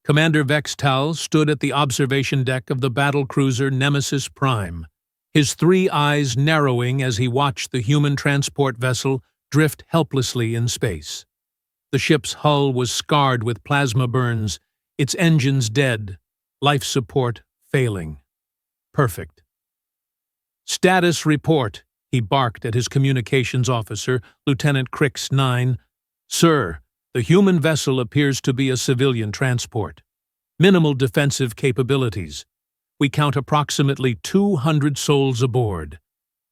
Commander Vex-Tal stood at the observation deck of the battlecruiser Nemesis Prime, his three eyes narrowing as he watched the human transport vessel drift helplessly in space. The ship's hull was scarred with plasma burns, its engines dead, life support failing. Perfect. "Status report," he barked at his communications officer, Lieutenant Crix 9. "Sir, the human vessel appears to be a civilian transport. Minimal defensive capabilities. We count approximately 200 souls aboard,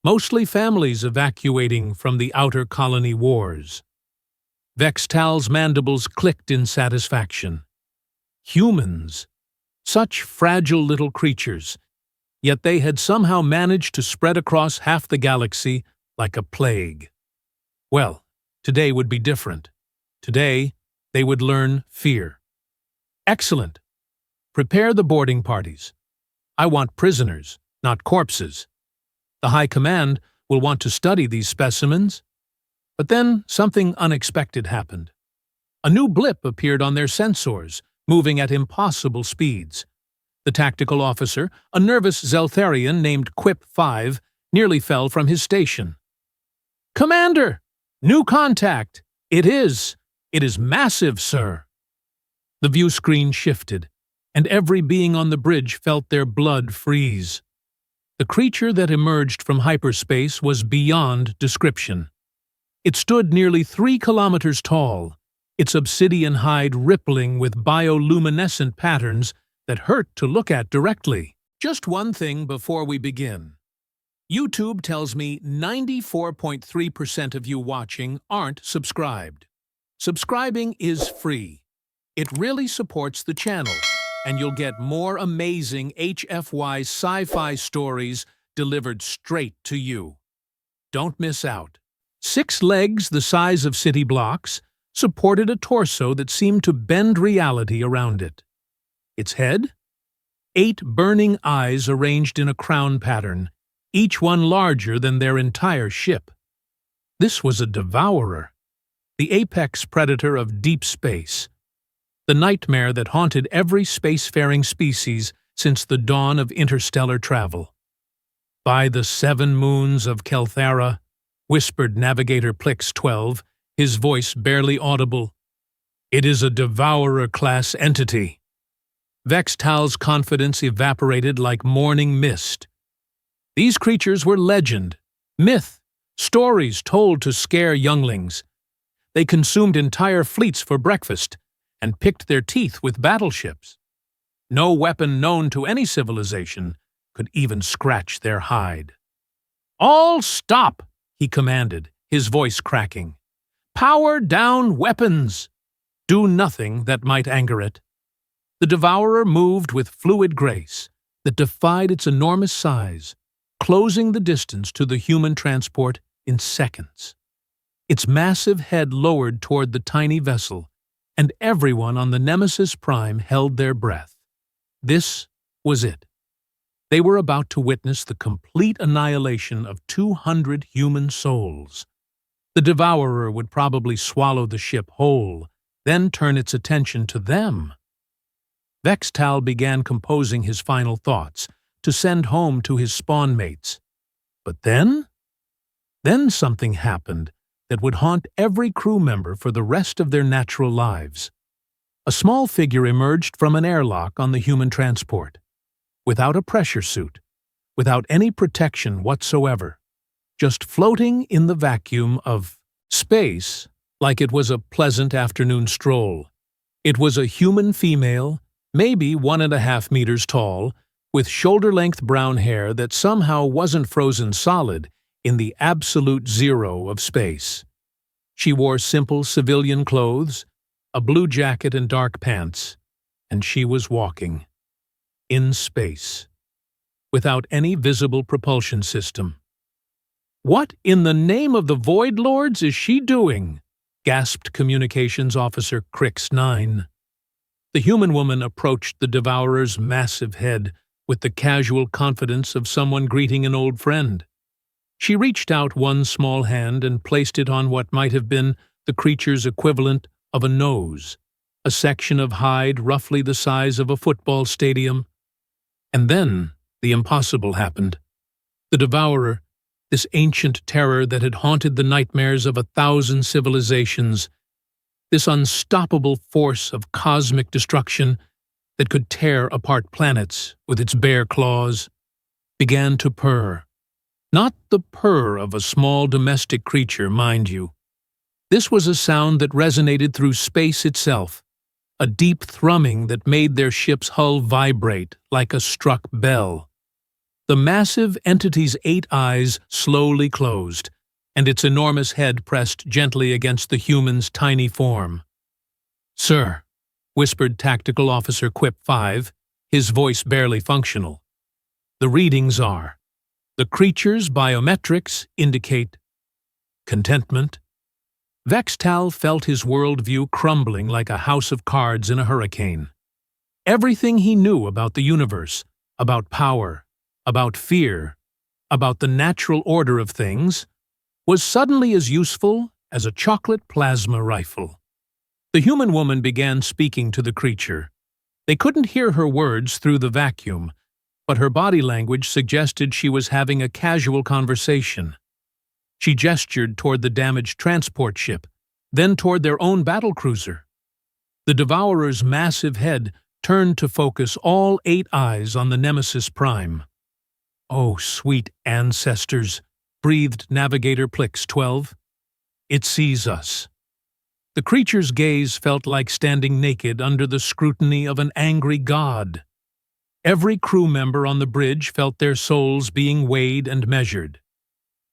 mostly families evacuating from the outer colony wars." Vex-Tal's mandibles clicked in satisfaction. Humans. Such fragile little creatures, yet they had somehow managed to spread across half the galaxy like a plague. Well, today would be different. Today, they would learn fear. "Excellent. Prepare the boarding parties. I want prisoners, not corpses. The High Command will want to study these specimens." But then something unexpected happened. A new blip appeared on their sensors, moving at impossible speeds. The tactical officer, a nervous Zeltharian named Quip 5, nearly fell from his station. "Commander! New contact! It is massive, sir!" The view screen shifted, and every being on the bridge felt their blood freeze. The creature that emerged from hyperspace was beyond description. It stood nearly 3 kilometers tall, its obsidian hide rippling with bioluminescent patterns that hurt to look at directly. Just one thing before we begin. YouTube tells me 94.3% of you watching aren't subscribed. Subscribing is free. It really supports the channel, and you'll get more amazing HFY sci-fi stories delivered straight to you. Don't miss out. 6 legs the size of city blocks supported a torso that seemed to bend reality around it. Its head? 8 burning eyes arranged in a crown pattern, each one larger than their entire ship. This was a Devourer, the apex predator of deep space, the nightmare that haunted every spacefaring species since the dawn of interstellar travel. "By the 7 moons of Kelthara," whispered Navigator Plix 12, his voice barely audible, "it is a Devourer-class entity." Vex-Tal's confidence evaporated like morning mist. These creatures were legend, myth, stories told to scare younglings. They consumed entire fleets for breakfast and picked their teeth with battleships. No weapon known to any civilization could even scratch their hide. "All stop!" he commanded, his voice cracking. "Power down weapons! Do nothing that might anger it." The Devourer moved with fluid grace that defied its enormous size, closing the distance to the human transport in seconds. Its massive head lowered toward the tiny vessel, and everyone on the Nemesis Prime held their breath. This was it. They were about to witness the complete annihilation of 200 human souls. The Devourer would probably swallow the ship whole, then turn its attention to them. Vex-Tal began composing his final thoughts to send home to his spawn mates. But then something happened that would haunt every crew member for the rest of their natural lives. A small figure emerged from an airlock on the human transport, without a pressure suit, without any protection whatsoever, just floating in the vacuum of space like it was a pleasant afternoon stroll. It was a human female, maybe 1.5 meters tall, with shoulder-length brown hair that somehow wasn't frozen solid in the absolute zero of space. She wore simple civilian clothes, a blue jacket and dark pants, and she was walking in space, without any visible propulsion system. "What in the name of the Void Lords is she doing?" gasped Communications Officer Crix 9. The human woman approached the Devourer's massive head with the casual confidence of someone greeting an old friend. She reached out one small hand and placed it on what might have been the creature's equivalent of a nose, a section of hide roughly the size of a football stadium. And then the impossible happened. The Devourer, this ancient terror that had haunted the nightmares of 1,000 civilizations, this unstoppable force of cosmic destruction that could tear apart planets with its bare claws, began to purr. Not the purr of a small domestic creature, mind you. This was a sound that resonated through space itself, a deep thrumming that made their ship's hull vibrate like a struck bell. The massive entity's 8 eyes slowly closed, and its enormous head pressed gently against the human's tiny form. "Sir," whispered Tactical Officer Quip 5, his voice barely functional. "The readings are. The creature's biometrics indicate contentment." Vex-Tal felt his worldview crumbling like a house of cards in a hurricane. Everything he knew about the universe, about power, about fear, about the natural order of things, was suddenly as useful as a chocolate plasma rifle. The human woman began speaking to the creature. They couldn't hear her words through the vacuum, but her body language suggested she was having a casual conversation. She gestured toward the damaged transport ship, then toward their own battlecruiser. The Devourer's massive head turned to focus all 8 eyes on the Nemesis Prime. "Oh, sweet ancestors," breathed Navigator Plix 12. "It sees us." The creature's gaze felt like standing naked under the scrutiny of an angry god. Every crew member on the bridge felt their souls being weighed and measured.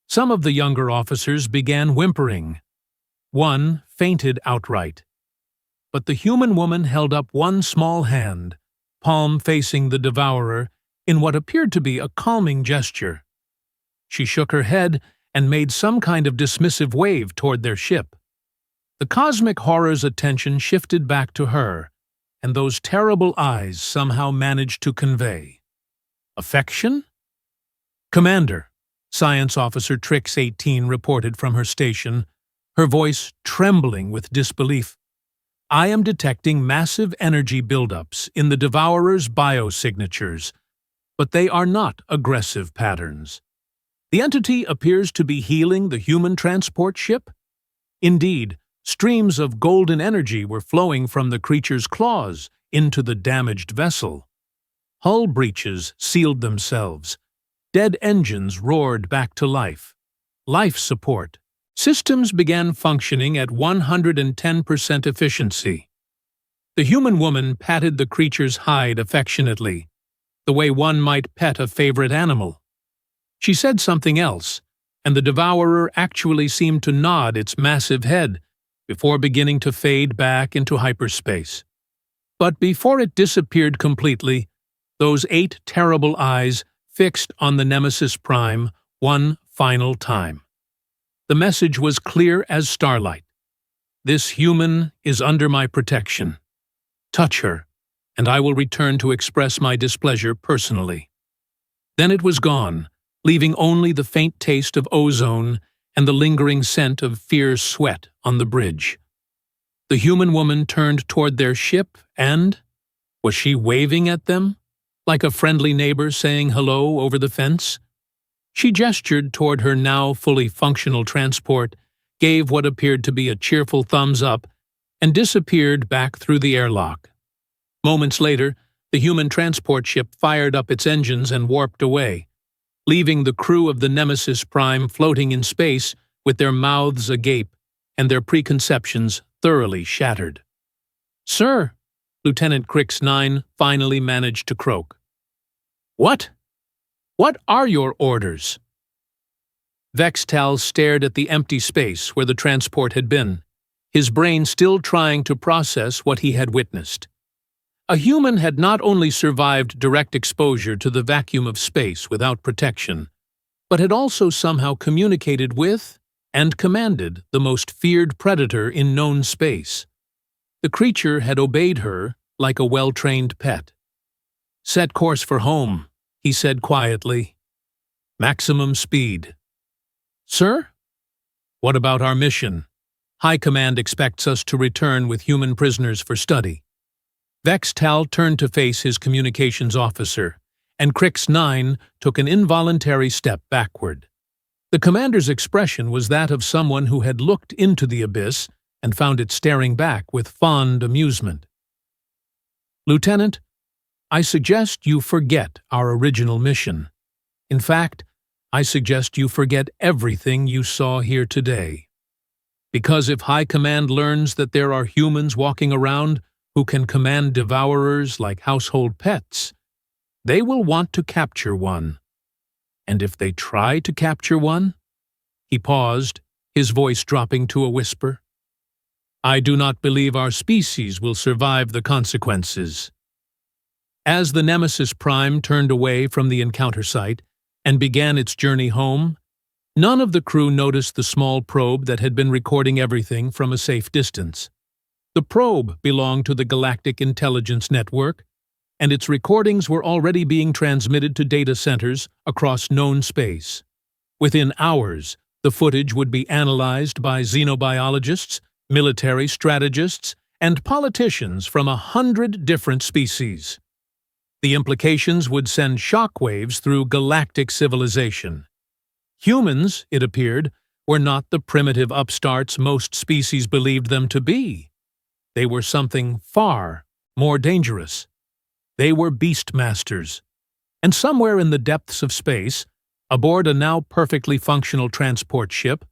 Some of the younger officers began whimpering. One fainted outright. But the human woman held up one small hand, palm facing the Devourer, in what appeared to be a calming gesture. She shook her head and made some kind of dismissive wave toward their ship. The cosmic horror's attention shifted back to her, and those terrible eyes somehow managed to convey affection? "Commander," Science Officer Trix 18 reported from her station, her voice trembling with disbelief. "I am detecting massive energy buildups in the Devourer's biosignatures, but they are not aggressive patterns. The entity appears to be healing the human transport ship. Indeed, streams of golden energy were flowing from the creature's claws into the damaged vessel. Hull breaches sealed themselves. Dead engines roared back to life. Life support. Systems began functioning at 110% efficiency." The human woman patted the creature's hide affectionately, the way one might pet a favorite animal. She said something else, and the Devourer actually seemed to nod its massive head before beginning to fade back into hyperspace. But before it disappeared completely, those 8 terrible eyes fixed on the Nemesis Prime one final time. The message was clear as starlight. "This human is under my protection. Touch her, and I will return to express my displeasure personally." Then it was gone, leaving only the faint taste of ozone and the lingering scent of fierce sweat on the bridge. The human woman turned toward their ship and, was she waving at them, like a friendly neighbor saying hello over the fence? She gestured toward her now fully functional transport, gave what appeared to be a cheerful thumbs up, and disappeared back through the airlock. Moments later, the human transport ship fired up its engines and warped away, leaving the crew of the Nemesis Prime floating in space with their mouths agape and their preconceptions thoroughly shattered. "Sir," Lieutenant Crix 9 finally managed to croak. "What? What are your orders?" Vex-Tal stared at the empty space where the transport had been, his brain still trying to process what he had witnessed. A human had not only survived direct exposure to the vacuum of space without protection, but had also somehow communicated with and commanded the most feared predator in known space. The creature had obeyed her like a well-trained pet. "Set course for home," he said quietly. "Maximum speed." "Sir?" "What about our mission? High Command expects us to return with human prisoners for study." Vex-Tal turned to face his communications officer, and Crix-9 took an involuntary step backward. The commander's expression was that of someone who had looked into the abyss and found it staring back with fond amusement. "Lieutenant, I suggest you forget our original mission. In fact, I suggest you forget everything you saw here today. Because if High Command learns that there are humans walking around who can command devourers like household pets, they will want to capture one. And if they try to capture one—" He paused, his voice dropping to a whisper. "I do not believe our species will survive the consequences." As the Nemesis Prime turned away from the encounter site and began its journey home, none of the crew noticed the small probe that had been recording everything from a safe distance. The probe belonged to the Galactic Intelligence Network, and its recordings were already being transmitted to data centers across known space. Within hours, the footage would be analyzed by xenobiologists, military strategists, and politicians from 100 different species. The implications would send shockwaves through galactic civilization. Humans, it appeared, were not the primitive upstarts most species believed them to be. They were something far more dangerous. They were beastmasters. And somewhere in the depths of space, aboard a now perfectly functional transport ship,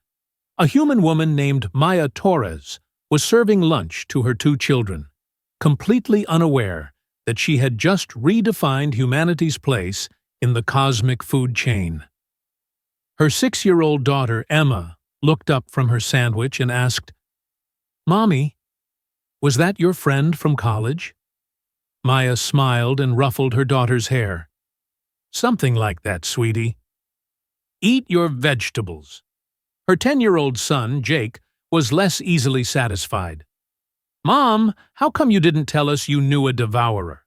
a human woman named Maya Torres was serving lunch to her 2 children, completely unaware that she had just redefined humanity's place in the cosmic food chain. Her 6-year-old daughter, Emma, looked up from her sandwich and asked, "Mommy, was that your friend from college?" Maya smiled and ruffled her daughter's hair. "Something like that, sweetie." "Eat your vegetables." Her 10-year-old son, Jake, was less easily satisfied. "Mom, how come you didn't tell us you knew a devourer?"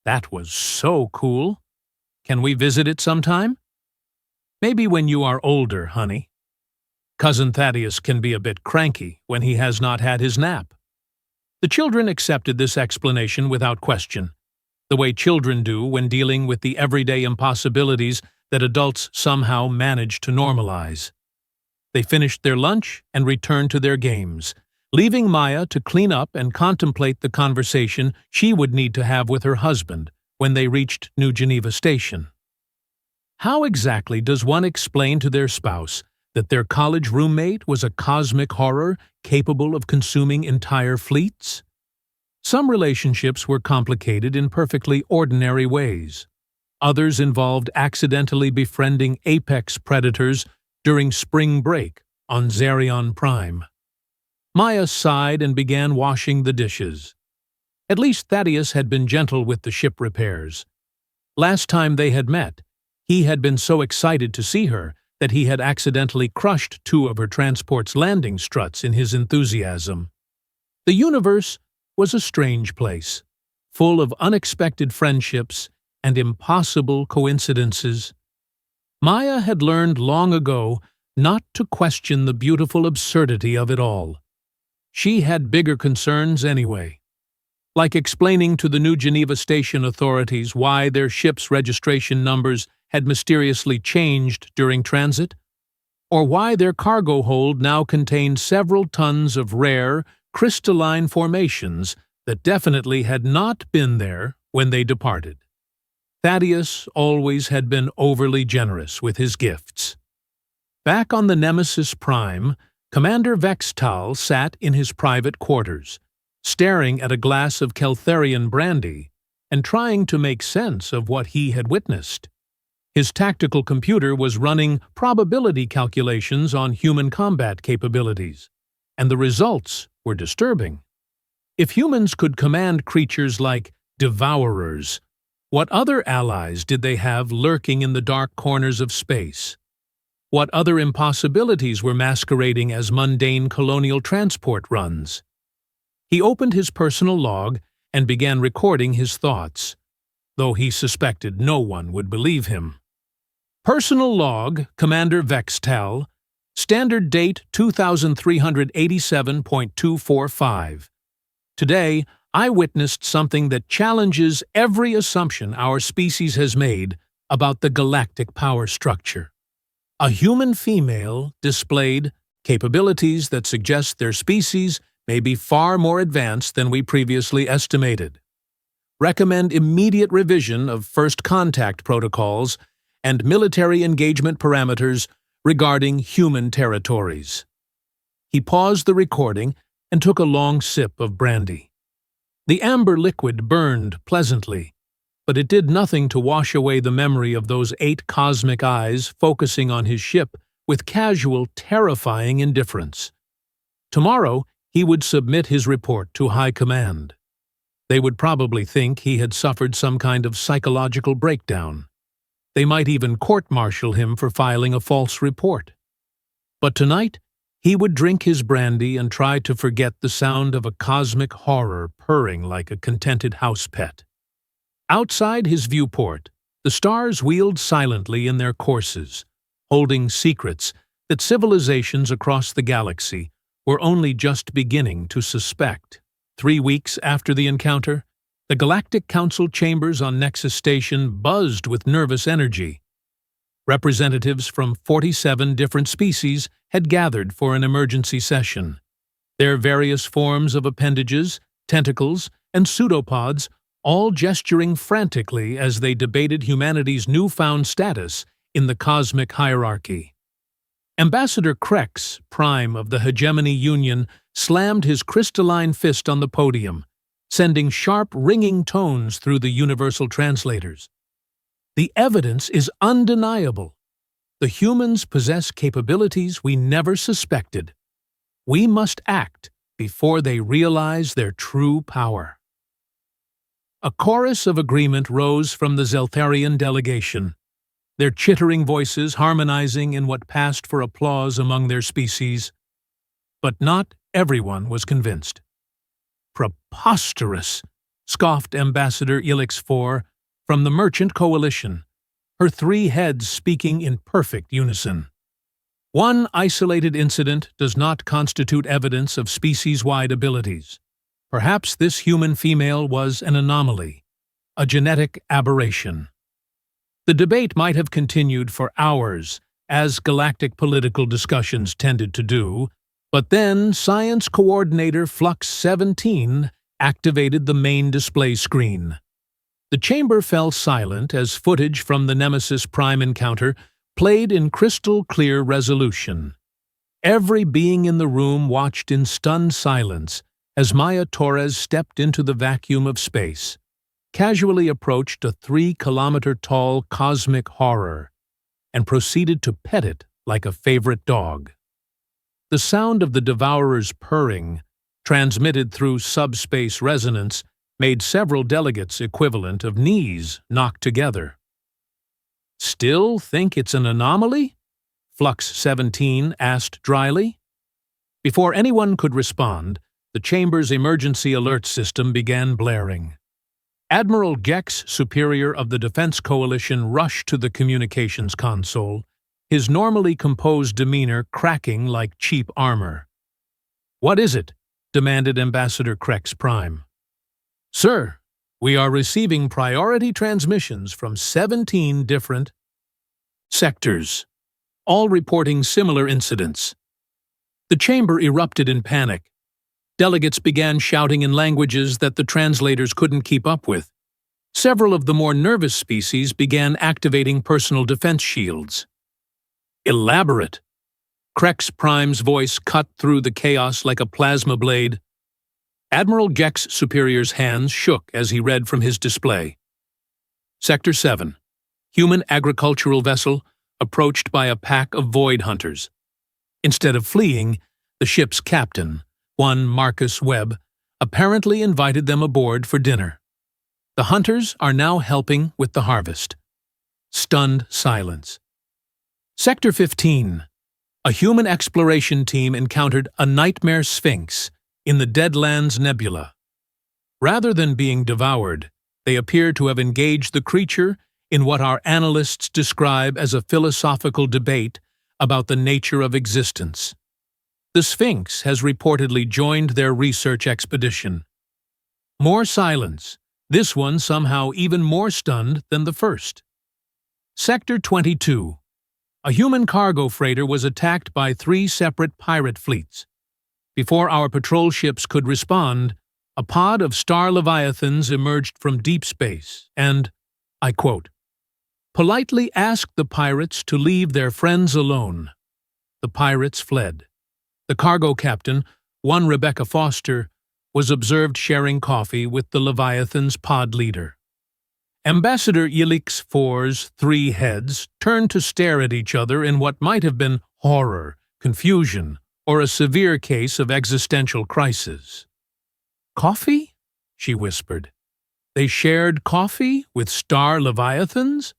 "That was so cool. Can we visit it sometime?" "Maybe when you are older, honey. Cousin Thaddeus can be a bit cranky when he has not had his nap." The children accepted this explanation without question, the way children do when dealing with the everyday impossibilities that adults somehow manage to normalize. They finished their lunch and returned to their games, leaving Maya to clean up and contemplate the conversation she would need to have with her husband when they reached New Geneva Station. How exactly does one explain to their spouse that their college roommate was a cosmic horror capable of consuming entire fleets? Some relationships were complicated in perfectly ordinary ways. Others involved accidentally befriending apex predators during spring break on Zerion Prime. Maya sighed and began washing the dishes. At least Thaddeus had been gentle with the ship repairs. Last time they had met, he had been so excited to see her that he had accidentally crushed 2 of her transport's landing struts in his enthusiasm. The universe was a strange place, full of unexpected friendships and impossible coincidences. Maya had learned long ago not to question the beautiful absurdity of it all. She had bigger concerns anyway, like explaining to the New Geneva Station authorities why their ship's registration numbers had mysteriously changed during transit, or why their cargo hold now contained several tons of rare, crystalline formations that definitely had not been there when they departed. Thaddeus always had been overly generous with his gifts. Back on the Nemesis Prime, Commander Vex-Tal sat in his private quarters, staring at a glass of Keltharian brandy and trying to make sense of what he had witnessed. His tactical computer was running probability calculations on human combat capabilities, and the results were disturbing. If humans could command creatures like devourers, what other allies did they have lurking in the dark corners of space? What other impossibilities were masquerading as mundane colonial transport runs? He opened his personal log and began recording his thoughts, though he suspected no one would believe him. Personal log, Commander Vex-Tal, Standard date 2387.245. Today, I witnessed something that challenges every assumption our species has made about the galactic power structure. A human female displayed capabilities that suggest their species may be far more advanced than we previously estimated. Recommend immediate revision of first contact protocols and military engagement parameters regarding human territories. He paused the recording and took a long sip of brandy. The amber liquid burned pleasantly, but it did nothing to wash away the memory of those 8 cosmic eyes focusing on his ship with casual, terrifying indifference. Tomorrow, he would submit his report to High Command. They would probably think he had suffered some kind of psychological breakdown. They might even court-martial him for filing a false report. But tonight, he would drink his brandy and try to forget the sound of a cosmic horror purring like a contented house pet. Outside his viewport, the stars wheeled silently in their courses, holding secrets that civilizations across the galaxy were only just beginning to suspect. 3 weeks after the encounter, the Galactic Council chambers on Nexus Station buzzed with nervous energy. Representatives from 47 different species had gathered for an emergency session. Their various forms of appendages, tentacles, and pseudopods all gesturing frantically as they debated humanity's newfound status in the cosmic hierarchy. Ambassador Krex, Prime of the Hegemony Union, slammed his crystalline fist on the podium, sending sharp, ringing tones through the universal translators. The evidence is undeniable. The humans possess capabilities we never suspected. We must act before they realize their true power. A chorus of agreement rose from the Zeltharian delegation, their chittering voices harmonizing in what passed for applause among their species. But not everyone was convinced. Preposterous, scoffed Ambassador Ilix IV from the Merchant Coalition, her 3 heads speaking in perfect unison. One isolated incident does not constitute evidence of species-wide abilities. Perhaps this human female was an anomaly, a genetic aberration. The debate might have continued for hours, as galactic political discussions tended to do, but then Science Coordinator Flux 17 activated the main display screen. The chamber fell silent as footage from the Nemesis Prime encounter played in crystal-clear resolution. Every being in the room watched in stunned silence as Maya Torres stepped into the vacuum of space, casually approached a 3-kilometer-tall cosmic horror, and proceeded to pet it like a favorite dog. The sound of the Devourer's purring, transmitted through subspace resonance, made several delegates equivalent of knees knocked together. "Still think it's an anomaly?" Flux 17 asked dryly. Before anyone could respond, the chamber's emergency alert system began blaring. Admiral Gex, Superior of the Defense Coalition, rushed to the communications console, his normally composed demeanor cracking like cheap armor. "What is it?" demanded Ambassador Krex Prime. "Sir, we are receiving priority transmissions from 17 different sectors, all reporting similar incidents." The chamber erupted in panic. Delegates began shouting in languages that the translators couldn't keep up with. Several of the more nervous species began activating personal defense shields. "Elaborate." Krex Prime's voice cut through the chaos like a plasma blade. Admiral Gex Superior's hands shook as he read from his display. Sector 7. Human agricultural vessel approached by a pack of void hunters. Instead of fleeing, the ship's captain, one Marcus Webb, apparently invited them aboard for dinner. The hunters are now helping with the harvest. Stunned silence. Sector 15. A human exploration team encountered a nightmare sphinx in the Deadlands Nebula. Rather than being devoured, they appear to have engaged the creature in what our analysts describe as a philosophical debate about the nature of existence. The Sphinx has reportedly joined their research expedition. More silence, this one somehow even more stunned than the first. Sector 22. A human cargo freighter was attacked by 3 separate pirate fleets. Before our patrol ships could respond, a pod of star leviathans emerged from deep space and, I quote, politely asked the pirates to leave their friends alone. The pirates fled. The cargo captain, one Rebecca Foster, was observed sharing coffee with the Leviathan's pod leader. Ambassador Yelix IV's 3 heads turned to stare at each other in what might have been horror, confusion, or a severe case of existential crisis. "Coffee?" she whispered. "They shared coffee with star Leviathans?"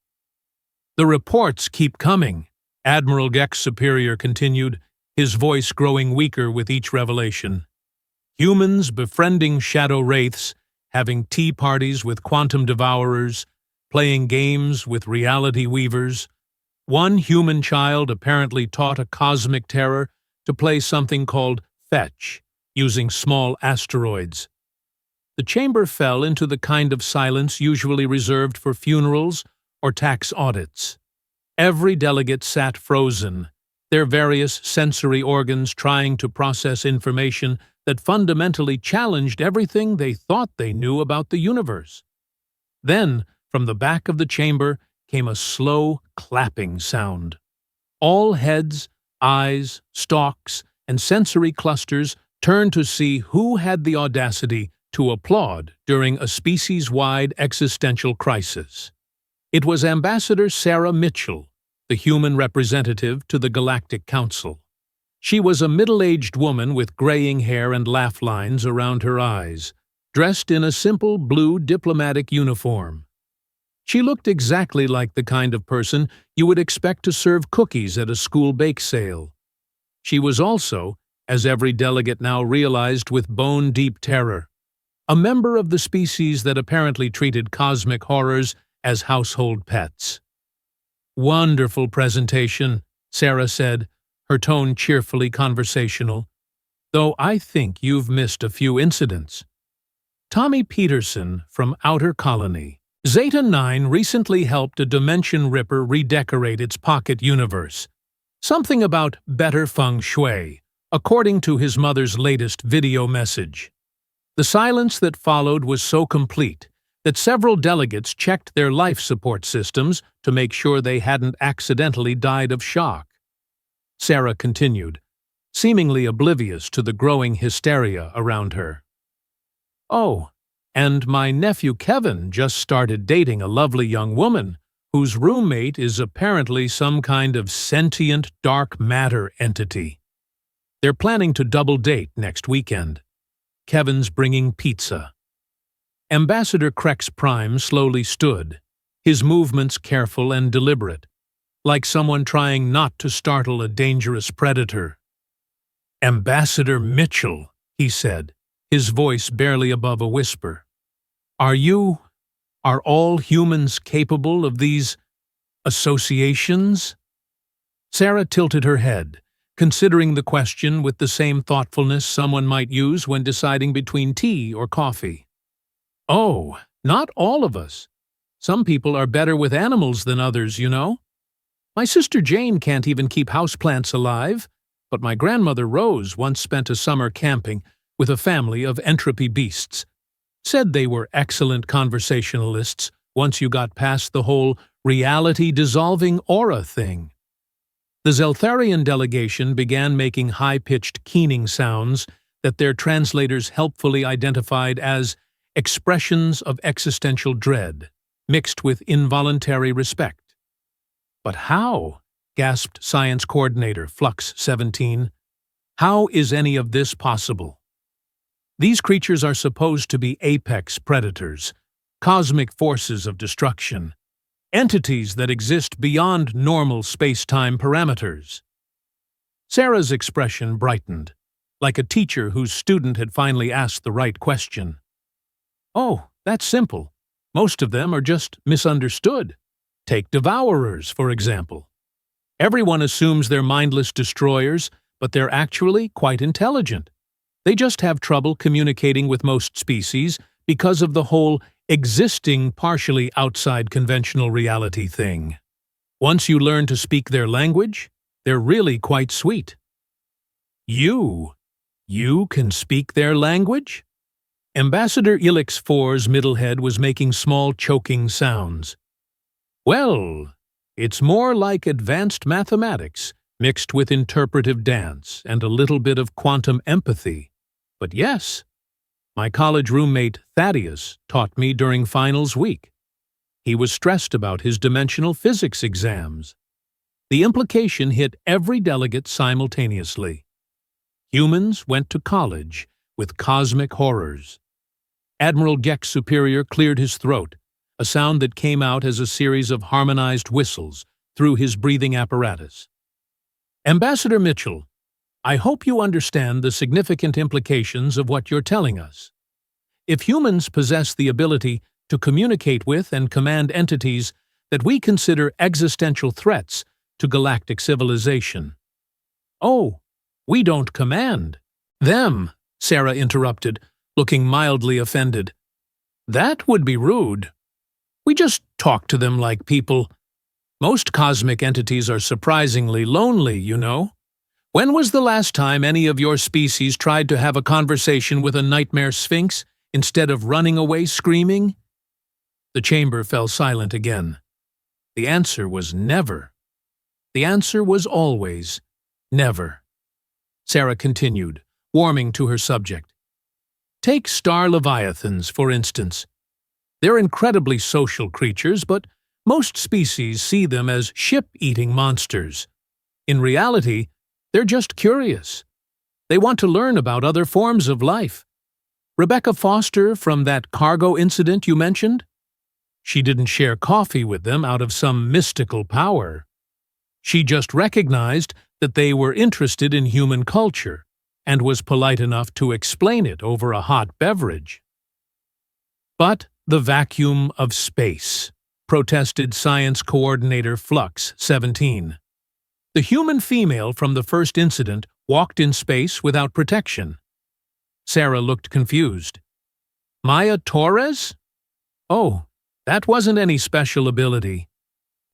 "The reports keep coming," Admiral Gex Superior continued, his voice growing weaker with each revelation. "Humans befriending shadow wraiths, having tea parties with quantum devourers, playing games with reality weavers. One human child apparently taught a cosmic terror to play something called fetch, using small asteroids. The chamber fell into the kind of silence usually reserved for funerals or tax audits. Every delegate sat frozen, their various sensory organs trying to process information that fundamentally challenged everything they thought they knew about the universe. Then, from the back of the chamber, came a slow, clapping sound. All heads, eyes, stalks, and sensory clusters turned to see who had the audacity to applaud during a species-wide existential crisis. It was Ambassador Sarah Mitchell, the human representative to the Galactic Council. She was a middle-aged woman with graying hair and laugh lines around her eyes, dressed in a simple blue diplomatic uniform. She looked exactly like the kind of person you would expect to serve cookies at a school bake sale. She was also, as every delegate now realized with bone-deep terror, a member of the species that apparently treated cosmic horrors as household pets. "Wonderful presentation," Sarah said, her tone cheerfully conversational, "though I think you've missed a few incidents." Tommy Peterson from Outer Colony. Zeta 9 recently helped a Dimension Ripper redecorate its pocket universe. Something about better feng shui, according to his mother's latest video message. The silence that followed was so complete that several delegates checked their life support systems to make sure they hadn't accidentally died of shock. Sarah continued, seemingly oblivious to the growing hysteria around her. "Oh, and my nephew Kevin just started dating a lovely young woman whose roommate is apparently some kind of sentient dark matter entity. They're planning to double date next weekend. Kevin's bringing pizza." Ambassador Krex Prime slowly stood, his movements careful and deliberate, like someone trying not to startle a dangerous predator. "Ambassador Mitchell," he said, his voice barely above a whisper. Are all humans capable of these associations?" Sarah tilted her head, considering the question with the same thoughtfulness someone might use when deciding between tea or coffee. "Oh, not all of us. Some people are better with animals than others, you know. My sister Jane can't even keep houseplants alive, but my grandmother Rose once spent a summer camping with a family of entropy beasts. Said they were excellent conversationalists once you got past the whole reality-dissolving aura thing." The Zeltharian delegation began making high-pitched keening sounds that their translators helpfully identified as expressions of existential dread, mixed with involuntary respect. "But how?" gasped Science Coordinator Flux 17. "How is any of this possible? These creatures are supposed to be apex predators, cosmic forces of destruction, entities that exist beyond normal space-time parameters." Sarah's expression brightened, like a teacher whose student had finally asked the right question. "Oh, that's simple. Most of them are just misunderstood. Take Devourers, for example. Everyone assumes they're mindless destroyers, but they're actually quite intelligent. They just have trouble communicating with most species because of the whole existing partially outside conventional reality thing. Once you learn to speak their language, they're really quite sweet. You can speak their language? Ambassador Elix IV's middle head was making small choking sounds. Well, it's more like advanced mathematics, mixed with interpretive dance and a little bit of quantum empathy. But yes, my college roommate Thaddeus taught me during finals week. He was stressed about his dimensional physics exams. The implication hit every delegate simultaneously. Humans went to college with cosmic horrors. Admiral Gex Superior cleared his throat, a sound that came out as a series of harmonized whistles through his breathing apparatus. Ambassador Mitchell, I hope you understand the significant implications of what you're telling us. If humans possess the ability to communicate with and command entities that we consider existential threats to galactic civilization. Oh, we don't command them, Sarah interrupted, looking mildly offended. That would be rude. We just talk to them like people. Most cosmic entities are surprisingly lonely, you know. When was the last time any of your species tried to have a conversation with a nightmare sphinx instead of running away screaming? The chamber fell silent again. The answer was never. The answer was always never. Sarah continued, warming to her subject. Take star leviathans, for instance. They're incredibly social creatures, but most species see them as ship-eating monsters. In reality, they're just curious. They want to learn about other forms of life. Rebecca Foster from that cargo incident you mentioned? She didn't share coffee with them out of some mystical power. She just recognized that they were interested in human culture and was polite enough to explain it over a hot beverage. But the vacuum of space, protested Science Coordinator Flux 17. The human female from the first incident walked in space without protection. Sarah looked confused. Maya Torres? Oh, that wasn't any special ability.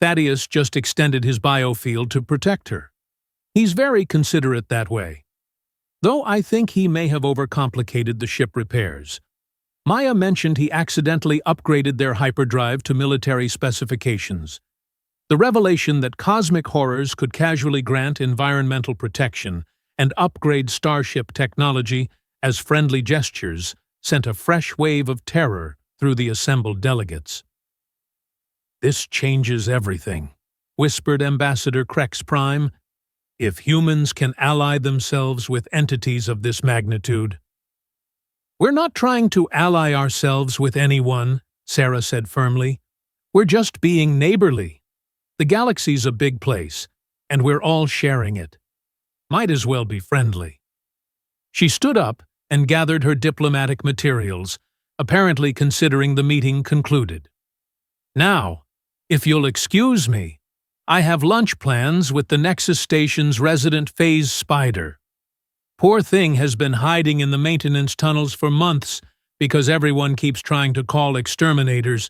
Thaddeus just extended his biofield to protect her. He's very considerate that way. Though I think he may have overcomplicated the ship repairs. Maya mentioned he accidentally upgraded their hyperdrive to military specifications. The revelation that cosmic horrors could casually grant environmental protection and upgrade starship technology as friendly gestures sent a fresh wave of terror through the assembled delegates. This changes everything, whispered Ambassador Crex Prime. If humans can ally themselves with entities of this magnitude. We're not trying to ally ourselves with anyone, Sarah said firmly. We're just being neighborly. The galaxy's a big place, and we're all sharing it. Might as well be friendly. She stood up and gathered her diplomatic materials, apparently considering the meeting concluded. Now, if you'll excuse me, I have lunch plans with the Nexus Station's resident phase spider. Poor thing has been hiding in the maintenance tunnels for months because everyone keeps trying to call exterminators.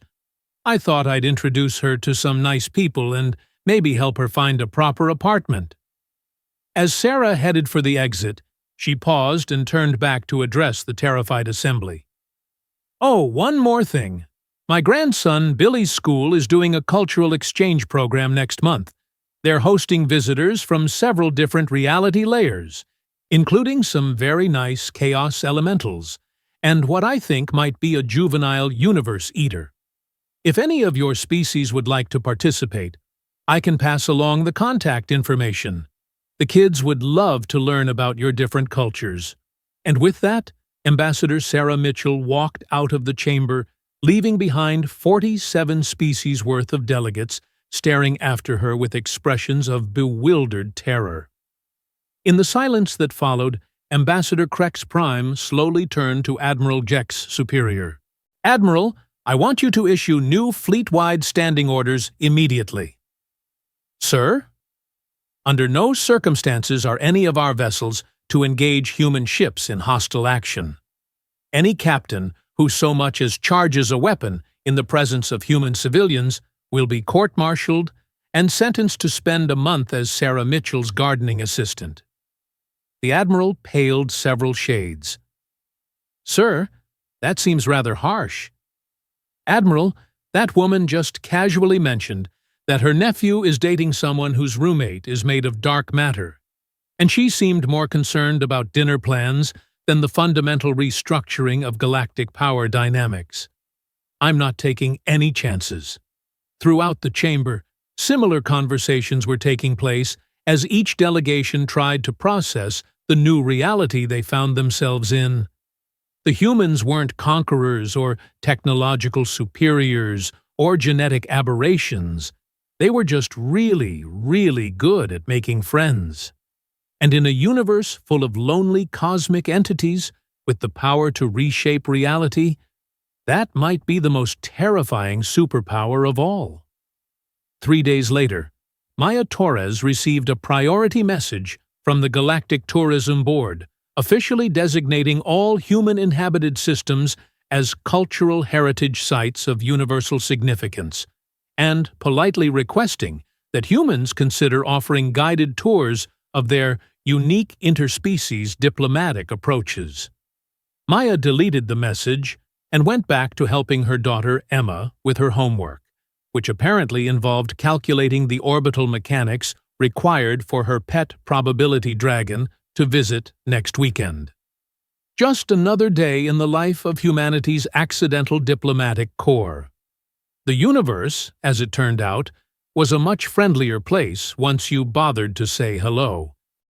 I thought I'd introduce her to some nice people and maybe help her find a proper apartment. As Sarah headed for the exit, she paused and turned back to address the terrified assembly. Oh, one more thing. My grandson Billy's school is doing a cultural exchange program next month. They're hosting visitors from several different reality layers, including some very nice chaos elementals, and what I think might be a juvenile universe eater. If any of your species would like to participate, I can pass along the contact information. The kids would love to learn about your different cultures. And with that, Ambassador Sarah Mitchell walked out of the chamber, leaving behind 47 species worth of delegates staring after her with expressions of bewildered terror. In the silence that followed, Ambassador Crex Prime slowly turned to Admiral Gex Superior. Admiral, I want you to issue new fleet-wide standing orders immediately. Sir? Under no circumstances are any of our vessels to engage human ships in hostile action. Any captain who so much as charges a weapon in the presence of human civilians will be court-martialed and sentenced to spend a month as Sarah Mitchell's gardening assistant. The Admiral paled several shades. "Sir, that seems rather harsh." "Admiral, that woman just casually mentioned that her nephew is dating someone whose roommate is made of dark matter, and she seemed more concerned about dinner plans than the fundamental restructuring of galactic power dynamics. I'm not taking any chances." Throughout the chamber, similar conversations were taking place as each delegation tried to process the new reality they found themselves in. The humans weren't conquerors or technological superiors or genetic aberrations. They were just really, really good at making friends. And in a universe full of lonely cosmic entities with the power to reshape reality, that might be the most terrifying superpower of all. 3 days later, Maya Torres received a priority message from the Galactic Tourism Board, officially designating all human-inhabited systems as cultural heritage sites of universal significance, and politely requesting that humans consider offering guided tours of their unique interspecies diplomatic approaches. Maya deleted the message and went back to helping her daughter Emma with her homework, which apparently involved calculating the orbital mechanics required for her pet probability dragon to visit next weekend. Just another day in the life of humanity's accidental diplomatic corps. The universe, as it turned out, was a much friendlier place once you bothered to say hello.